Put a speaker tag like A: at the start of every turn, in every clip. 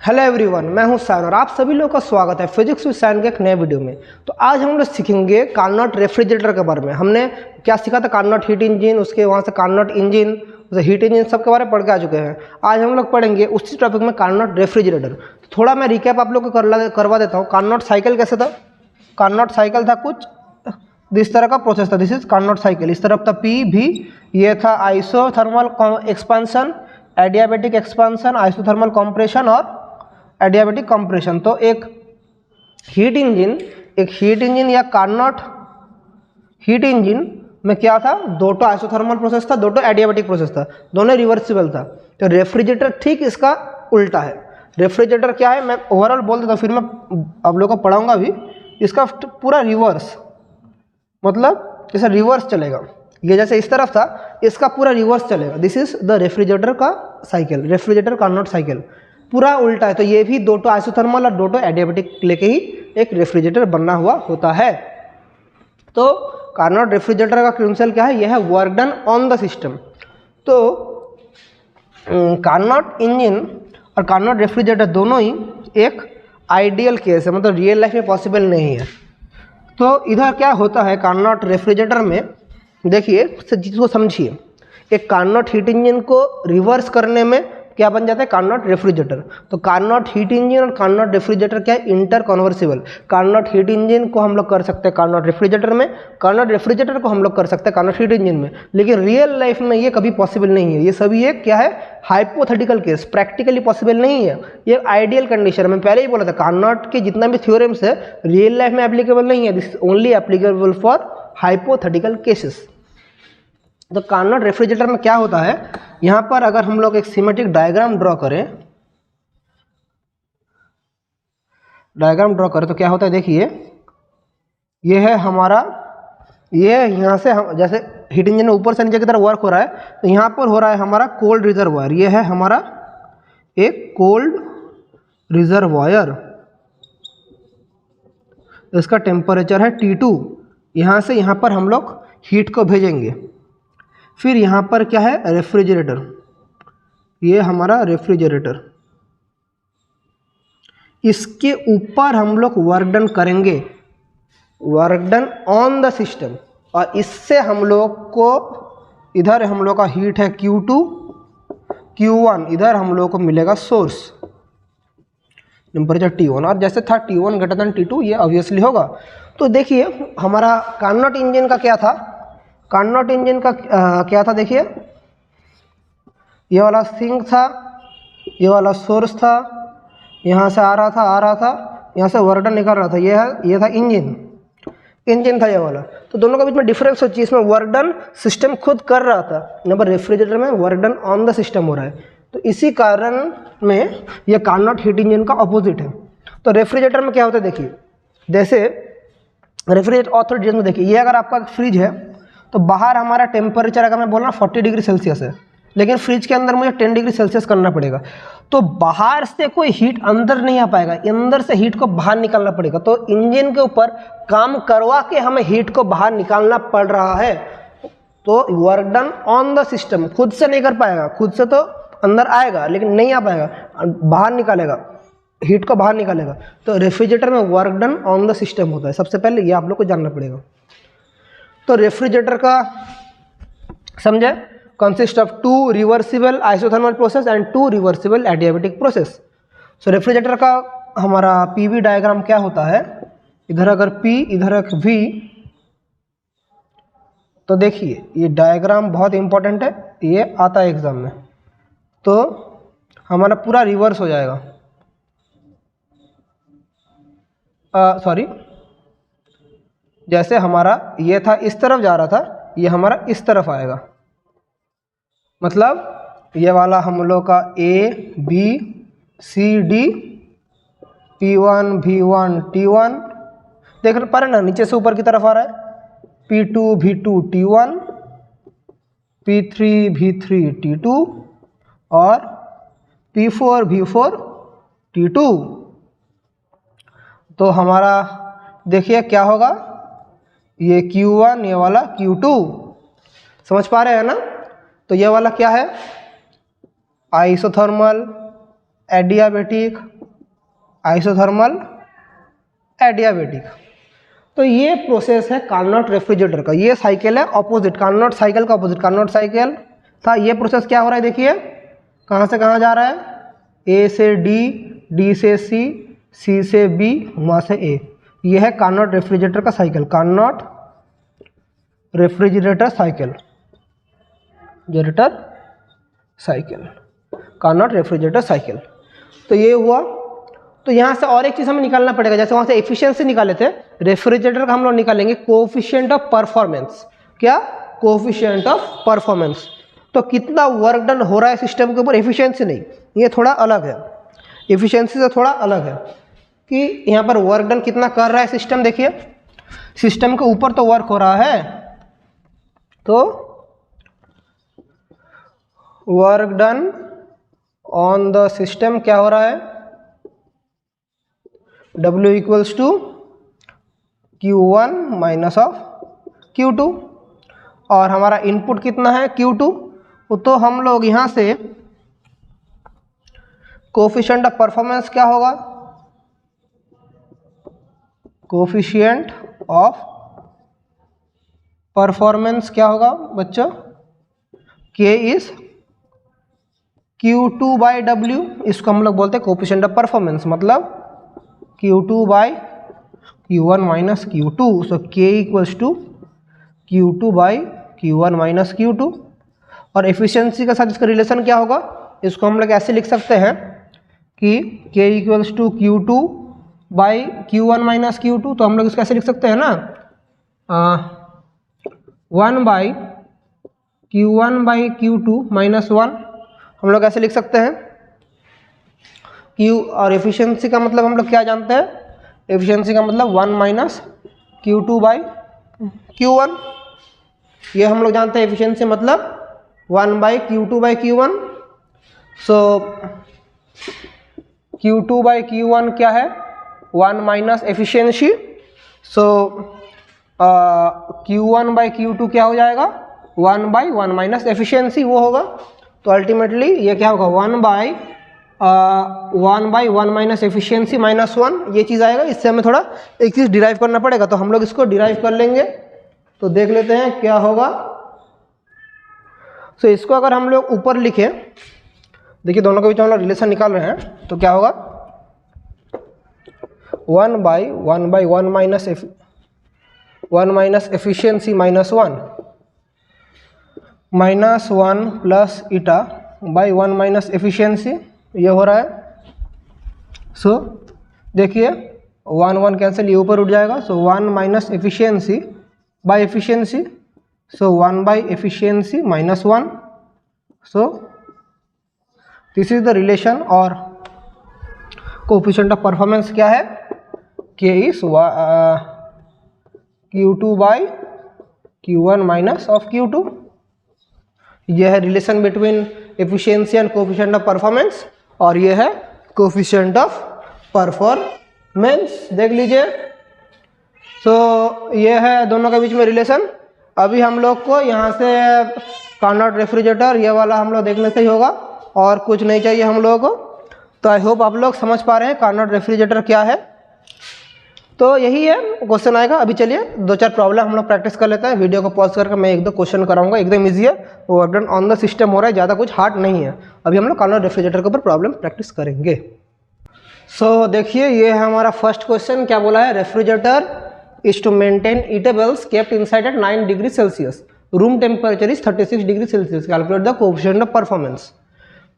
A: Hello everyone, मैं हूं San और आप सभी लोगों का स्वागत है फिजिक्स विद सैन के एक नए वीडियो में। तो आज हम लोग सीखेंगे कार्नोट रेफ्रिजरेटर के बारे में। हमने क्या सीखा था? कार्नोट हीट इंजन, उसके वहाँ से कार्नोट इंजन, हीट इंजन सब के बारे में पढ़ के आ चुके हैं। आज हम लोग पढ़ेंगे उसी टॉपिक में कार्नोट रेफ्रिजरेटर। तो थोड़ा मैं रिकैप आप लोग को करवा देता हूँ। कार्नोट साइकिल कैसे था? कार्नोट साइकिल था कुछ इस तरह का प्रोसेस था। This is Carnot cycle. इस तरफ था पी भी, ये था isothermal expansion, adiabatic expansion, isothermal compression और एडियाबेटिक कंप्रेशन। तो एक हीट इंजन या कार्नोट हीट इंजन में क्या था? दो तो आइसोथर्मल प्रोसेस था, दो तो एडियाबेटिक प्रोसेस था, दोनों रिवर्सिबल था। तो रेफ्रिजरेटर ठीक इसका उल्टा है। रेफ्रिजरेटर क्या है मैं ओवरऑल बोल देता हूँ, फिर मैं आप लोगों को पढ़ाऊंगा भी। इसका पूरा रिवर्स, मतलब जैसे रिवर्स चलेगा, ये जैसे इस तरफ था, इसका पूरा रिवर्स चलेगा। दिस इज द रेफ्रिजरेटर का साइकिल, रेफ्रिजरेटर कार्नोट साइकिल पूरा उल्टा है। तो ये भी दो तो आइसोथर्मल और दो तो एडियाबेटिक लेके ही एक रेफ्रिजरेटर बना हुआ होता है। तो कार्नोट रेफ्रिजरेटर का क्रिडेंशियल क्या है? यह है work done on the system. तो कार्नोट इंजन और कार्नोट रेफ्रिजरेटर दोनों ही एक आइडियल केस है, मतलब रियल लाइफ में पॉसिबल नहीं है। तो इधर क्या होता है कार्नोट रेफ्रिजरेटर में, देखिए चीज़ को समझिए। एक कार्नोट हीट इंजन को रिवर्स करने में क्या बन जाता है? Carnot refrigerator. तो कार्नोट हीट इंजन और कार्नोट रेफ्रिजरेटर क्या है? इंटर कन्वर्सिबल। कार्नोट हीट इंजन को हम लोग कर सकते हैं कार्नोट रेफ्रिजरेटर में, कार्नोट रेफ्रिजरेटर को हम लोग कर सकते हैं कार्नोट हीट इंजन में। लेकिन रियल लाइफ में ये कभी पॉसिबल नहीं है। ये सभी एक क्या है? हाइपोथेटिकल केस, प्रैक्टिकली पॉसिबल नहीं है। ये आइडियल कंडीशन है। मैं पहले ही बोला था कार्नोट के जितना भी थ्योरम्स है रियल लाइफ में एप्लीकेबल नहीं है। This only applicable for hypothetical cases. तो कार्नोट रेफ्रिजरेटर में क्या होता है, यहाँ पर अगर हम लोग एक सिमेट्रिक डायग्राम ड्रॉ करें तो क्या होता है? देखिए ये है हमारा, ये यहाँ से हम जैसे हीट इंजन ऊपर से नीचे की तरफ वर्क हो रहा है, तो यहाँ पर हो रहा है हमारा कोल्ड रिजर्वायर। ये है हमारा एक कोल्ड रिजर्वायर, इसका टेम्परेचर है T2। यहाँ से यहाँ पर हम लोग हीट को भेजेंगे। फिर यहाँ पर क्या है? रेफ्रिजरेटर। ये हमारा रेफ्रिजरेटर, इसके ऊपर हम लोग वर्क डन करेंगे, work done on the system. और इससे हम लोग को इधर हम लोग का हीट है Q2 Q1, इधर हम लोग को मिलेगा सोर्स टेम्परेचर T1। और जैसे था T1 ग्रेटर देन T2, ये ऑब्वियसली होगा। तो देखिए हमारा कार्नोट इंजन का क्या था? कार्नोट इंजन का क्या था? देखिए ये वाला सिंक था, ये वाला सोर्स था, यहाँ से आ रहा था, यहाँ से वर्क डन निकल रहा था। ये था इंजन था ये वाला। तो दोनों के बीच में डिफरेंस हो, इसमें वर्क डन सिस्टम खुद कर रहा था, यहाँ पर रेफ्रिजरेटर में work done on the system हो रहा है। तो इसी कारण में ये कार्नोट हीट इंजन का अपोजिट है। तो रेफ्रिजरेटर में क्या होता है? देखिए जैसे रेफ्रिजरेटर और थोड़ा डिटेल में देखिए। ये अगर आपका फ्रिज है तो बाहर हमारा टेम्परेचर अगर मैं बोल रहा हूँ 40 डिग्री सेल्सियस है, लेकिन फ्रिज के अंदर मुझे 10 डिग्री सेल्सियस करना पड़ेगा। तो बाहर से कोई हीट अंदर नहीं आ पाएगा, अंदर से हीट को बाहर निकालना पड़ेगा। तो इंजन के ऊपर काम करवा के हमें हीट को बाहर निकालना पड़ रहा है। तो work done on the system, खुद से नहीं कर पाएगा, खुद से तो अंदर आएगा लेकिन नहीं आ पाएगा, बाहर निकालेगा, हीट को बाहर निकालेगा। तो रेफ्रिजरेटर में work done on the system होता है। सबसे पहले ये आप लोग को जानना पड़ेगा। तो रेफ्रिजरेटर का समझे, consist of 2 reversible isothermal process and 2 reversible adiabatic process. So refrigerator का हमारा पीवी डायग्राम क्या होता है? इधर अगर P इधर एक V, तो देखिए ये डायग्राम बहुत इंपॉर्टेंट है, ये आता है एग्जाम में। तो हमारा पूरा रिवर्स हो जाएगा, सॉरी, जैसे हमारा ये था इस तरफ जा रहा था, ये हमारा इस तरफ आएगा। मतलब ये वाला हम लोग का A B C D P1 V1 T1 देख पा रहे ना, नीचे से ऊपर की तरफ आ रहा है। P2 V2 T1, P3 V3 T2 और P4 V4 T2। तो हमारा देखिए क्या होगा, ये Q1 ये वाला Q2, समझ पा रहे हैं ना? तो ये वाला क्या है? Isothermal, adiabatic isothermal adiabatic. तो ये प्रोसेस है कार्नोट रेफ्रिजरेटर का। ये साइकिल है ऑपोजिट, कार्नोट साइकिल का ऑपोजिट। कार्नोट साइकिल था, ये प्रोसेस क्या हो रहा है देखिए, कहाँ से कहाँ जा रहा है, ए से डी, डी से सी, सी से बी, वहाँ से ए। ये है कार्नोट रेफ्रिजरेटर का cycle, Carnot refrigerator cycle, generator cycle, Carnot refrigerator cycle. तो ये हुआ। तो यहाँ से और एक चीज़ हमें निकालना पड़ेगा, जैसे वहाँ से एफिशिएंसी निकाले थे, रेफ्रिजरेटर का हम लोग निकालेंगे कोएफिशिएंट ऑफ परफॉर्मेंस। क्या? Coefficient of performance. तो कितना वर्क डन हो रहा है सिस्टम के ऊपर, एफिशिएंसी नहीं, ये थोड़ा अलग है, एफिशिएंसी से थोड़ा अलग है कि यहाँ पर वर्क डन कितना कर रहा है सिस्टम। देखिए सिस्टम के ऊपर तो वर्क हो रहा है, तो work done on the system क्या हो रहा है, W equals to Q1 minus of Q2। और हमारा इनपुट कितना है, Q2। तो हम लोग यहाँ से कोएफिशिएंट ऑफ परफॉर्मेंस क्या होगा, कोएफिशिएंट ऑफ परफॉर्मेंस क्या होगा बच्चों, K is Q2 by W। इसको हम लोग बोलते हैं कोएफिशिएंट ऑफ परफॉर्मेंस, मतलब Q2 by Q1 minus Q2। So K equals to Q2 by Q1 minus Q2। और एफिशिएंसी के साथ इसका रिलेशन क्या होगा, इसको हम लोग ऐसे लिख सकते हैं कि K equals to Q2 by Q1 minus Q2। तो हम लोग इसको ऐसे लिख सकते हैं ना, 1 by Q1 by Q2 minus 1, हम लोग ऐसे लिख सकते हैं। Q और एफिशिएंसी का मतलब हम लोग क्या जानते हैं, एफिशिएंसी का मतलब 1 माइनस Q2 बाई Q1। ये हम लोग जानते हैं एफिशिएंसी मतलब 1 by Q2 by Q1। So Q2 by Q1 क्या है, 1 minus efficiency. So Q1 by Q2 क्या हो जाएगा, 1 बाई 1 माइनस एफिशिएंसी, वो होगा। तो अल्टीमेटली ये क्या होगा, 1 बाई 1 माइनस एफिशिएंसी माइनस 1, ये चीज़ आएगा। इससे हमें थोड़ा एक चीज़ डिराइव करना पड़ेगा, तो हम लोग इसको डिराइव कर लेंगे। तो देख लेते हैं क्या होगा। सो इसको अगर हम लोग ऊपर लिखें, देखिए दोनों के बीच में हम लोग रिलेशन निकाल रहे हैं, तो क्या होगा, 1 by 1 minus efficiency minus 1 minus 1 plus eta by 1 minus efficiency, ये हो रहा है। सो देखिए 1 1 कैंसिल, ये ऊपर उठ जाएगा। सो 1 minus efficiency by efficiency, so 1 by efficiency minus 1। So this is the relation. और कोएफिशिएंट ऑफ परफॉर्मेंस क्या है, K is Q2 by Q1 minus of Q2। यह है relation between efficiency and coefficient of performance, और ये है coefficient of performance, देख लीजिए। सो ये है दोनों के बीच में रिलेशन। अभी हम लोग को यहाँ से कार्नोट रेफ्रिजरेटर ये वाला हम लोग देखने से ही होगा, और कुछ नहीं चाहिए हम लोगों को। तो आई होप आप लोग समझ पा रहे हैं कार्नोट रेफ्रिजरेटर क्या है। तो यही है क्वेश्चन आएगा। अभी चलिए 2-4 प्रॉब्लम हम लोग प्रैक्टिस कर लेते हैं। वीडियो को पॉज करके मैं 1-2 क्वेश्चन कराऊंगा, एकदम ईजी है, work done on the system हो रहा है, ज़्यादा कुछ हार्ड नहीं है। अभी हम लोग कार्नोट रेफ्रिजरेटर के ऊपर प्रॉब्लम प्रैक्टिस करेंगे। सो देखिए ये है हमारा फर्स्ट क्वेश्चन। क्या बोला है, refrigerator is to maintain eatables kept inside at 9 degree Celsius, room temperature is 36 degree Celsius, calculate the coefficient of performance.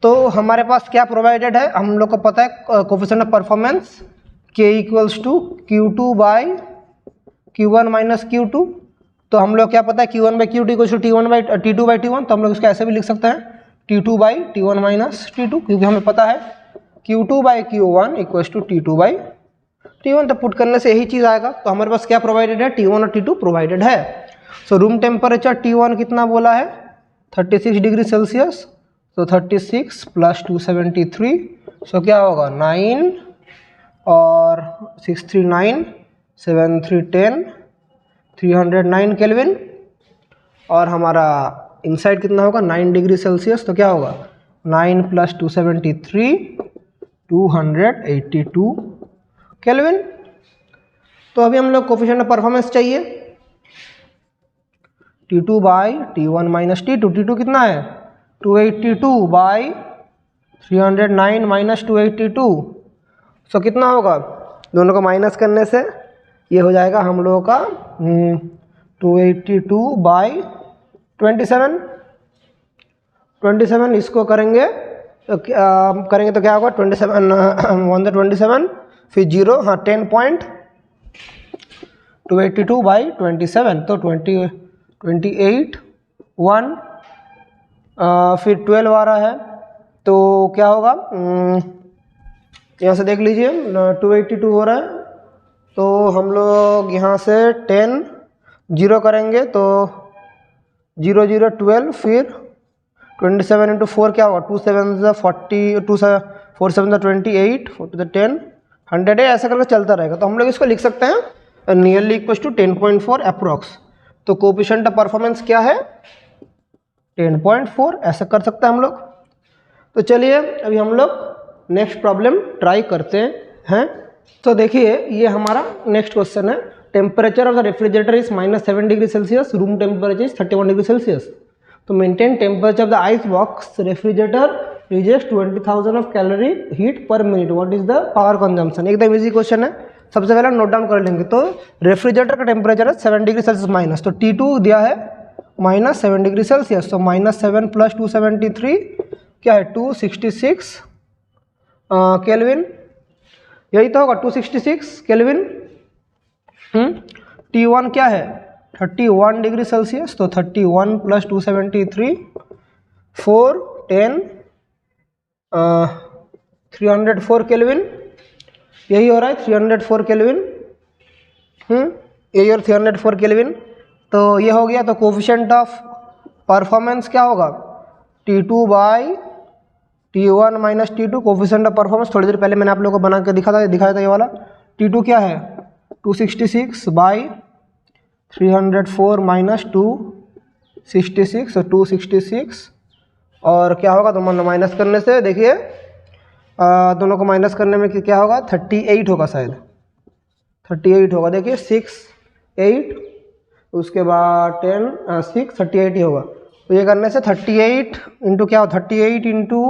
A: तो हमारे पास क्या प्रोवाइडेड है, हम लोग को पता है coefficient of performance K equals to Q2 by Q1 minus Q2। तो हम लोग क्या पता है, Q1 by Q2 equals to T2 by T1। तो हम लोग इसको ऐसे भी लिख सकते हैं T2 by T1 minus T2, क्योंकि हमें पता है Q2 by Q1 equals to T2 by T1। तो पुट करने से यही चीज़ आएगा। तो हमारे पास क्या प्रोवाइडेड है, T1 और T2 प्रोवाइडेड है। सो रूम टेम्परेचर T1 कितना बोला है, 36 डिग्री सेल्सियस। तो 36 प्लस 273, सो क्या होगा 9 और 6 3 9 7 3 10 309 केल्विन। और हमारा इनसाइड कितना होगा 9 डिग्री सेल्सियस। तो क्या होगा 9 प्लस 273 282 केल्विन। तो अभी हम लोग कोफिशिएंट ऑफ परफॉर्मेंस चाहिए, T2 by T1 minus T2। T2 कितना है 282 बाई 309 माइनस 282। सो कितना होगा, दोनों को माइनस करने से ये हो जाएगा हम लोगों का 282 बाई 27। इसको करेंगे तो क्या होगा 27 127 फिर 0, हाँ 10 पॉइंट 282 बाई 27 तो 28 1 फिर 12 आ रहा है तो क्या होगा, यहाँ से देख लीजिए 282 हो रहा है तो हम लोग यहाँ से 10 0 करेंगे तो 0 0 12 फिर 27 इंटू 4 क्या होगा 2 7 40 2 4 7 28 4 to 10 100 है, ऐसा करके चलता रहेगा। तो हम लोग इसको लिख सकते हैं नियरली इक्वल टू 10.4 अप्रोक्स। तो कोफिशिएंट ऑफ परफॉर्मेंस क्या है 10.4, ऐसा कर सकते हैं हम लोग। तो चलिए अभी हम लोग नेक्स्ट प्रॉब्लम ट्राई करते हैं। तो देखिए ये हमारा नेक्स्ट क्वेश्चन है, temperature of the refrigerator is -7 degree Celsius, room temperature is 31 degree Celsius. तो maintain temperature of the ice box refrigerator reject 20,000 of calorie heat per minute, what is the power consumption. एकदम easy question है, सबसे पहले note down कर लेंगे। तो refrigerator का temperature है 7 डिग्री सेल्सियस माइनस, तो T2 दिया है -7 डिग्री सेल्सियस, तो -7 प्लस 273 क्या है 266 केल्विन, यही तो होगा 266 केल्विन। T1 क्या है 31 डिग्री सेल्सियस, तो 31 प्लस 273 4 10 304 केल्विन, यही हो रहा है 304 केल्विन। यही और 304 केल्विन, तो ये हो गया। तो कोफिशिएंट ऑफ परफॉर्मेंस क्या होगा T2 by T1 minus T2, coefficient of performance थोड़ी देर पहले मैंने आप लोगों को बना के दिखाया था ये वाला। T2 क्या है 266 बाई 304 माइनस 266, तो 266 और क्या होगा, तो माइनस करने से देखिए दोनों को माइनस करने में क्या होगा 38 होगा, शायद 38 होगा। देखिए 6 8 उसके बाद 10 6 38 ही होगा। तो ये करने से 38 इंटू क्या होता है 38 इंटू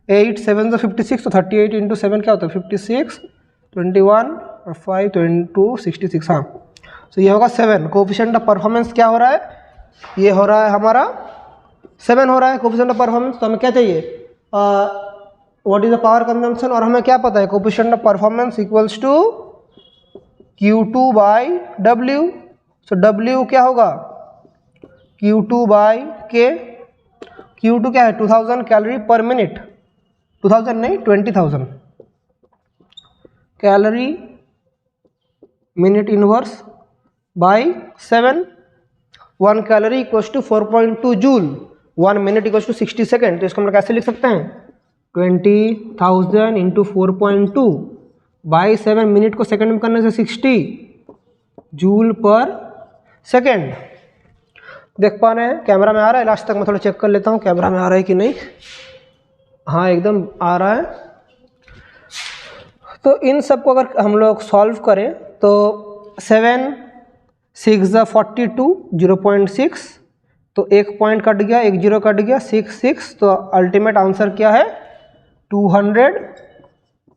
A: 8 7 से 56, तो 38 इंटू 7 क्या होता है 56 21 और 5 22 66, हाँ। तो ये होगा 7। कोफिशिएंट ऑफ परफॉर्मेंस क्या हो रहा है, ये हो रहा है हमारा 7 हो रहा है कोफिशिएंट ऑफ परफॉर्मेंस। तो हमें क्या चाहिए what is the power consumption, और हमें क्या पता है coefficient of performance equals to Q2 by W। So W क्या होगा Q2 बाई K। Q2 क्या है 2000 कैलोरी पर मिनट, 2000 नहीं 20,000 calorie minute inverse by 7। 1 calorie equals to 4.2 joule, 1 minute equals to 60 second. तो इसको हम लोग कैसे लिख सकते हैं 20,000 इंटू 4.2 बाई 7, मिनट को सेकंड में करने से 60 जूल पर सेकेंड। देख पा रहे हैं कैमरा में आ रहा है, लास्ट तक मैं थोड़ा चेक कर लेता हूँ कैमरा में आ रहा है कि नहीं। हाँ एकदम आ रहा है। तो इन सब को अगर हम लोग सॉल्व करें तो 7 6 42 0.6, तो एक पॉइंट कट गया, एक जीरो कट गया 6 6, तो अल्टीमेट आंसर क्या है 200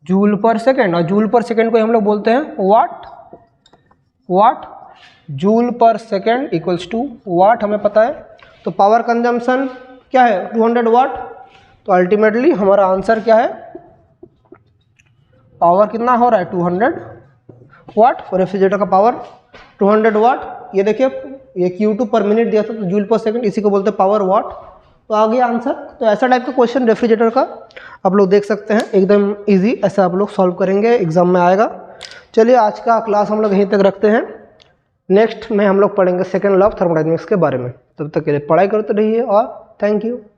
A: जूल पर सेकेंड। और जूल पर सेकेंड को हम लोग बोलते हैं watt. Joule per second equals to watt, हमें पता है। तो पावर कंजम्पशन क्या है 200 वाट। तो अल्टीमेटली हमारा आंसर क्या है, पावर कितना हो रहा है 200 वाट। रेफ्रिजरेटर का पावर 200 वाट। ये देखिए ये Q2 पर मिनट दिया था, तो जूल पर सेकंड, इसी को बोलते हैं पावर वाट। तो आ गया आंसर। तो ऐसा टाइप का क्वेश्चन रेफ्रिजरेटर का आप लोग देख सकते हैं, एकदम इजी, ऐसा आप लोग सॉल्व करेंगे, एग्जाम में आएगा। चलिए आज का क्लास हम लोग यहीं तक रखते हैं। नेक्स्ट में हम लोग पढ़ेंगे सेकेंड लॉ ऑफ थर्मोडायनेमिक्स के बारे में। तब तक के लिए पढ़ाई करते रहिए और थैंक यू।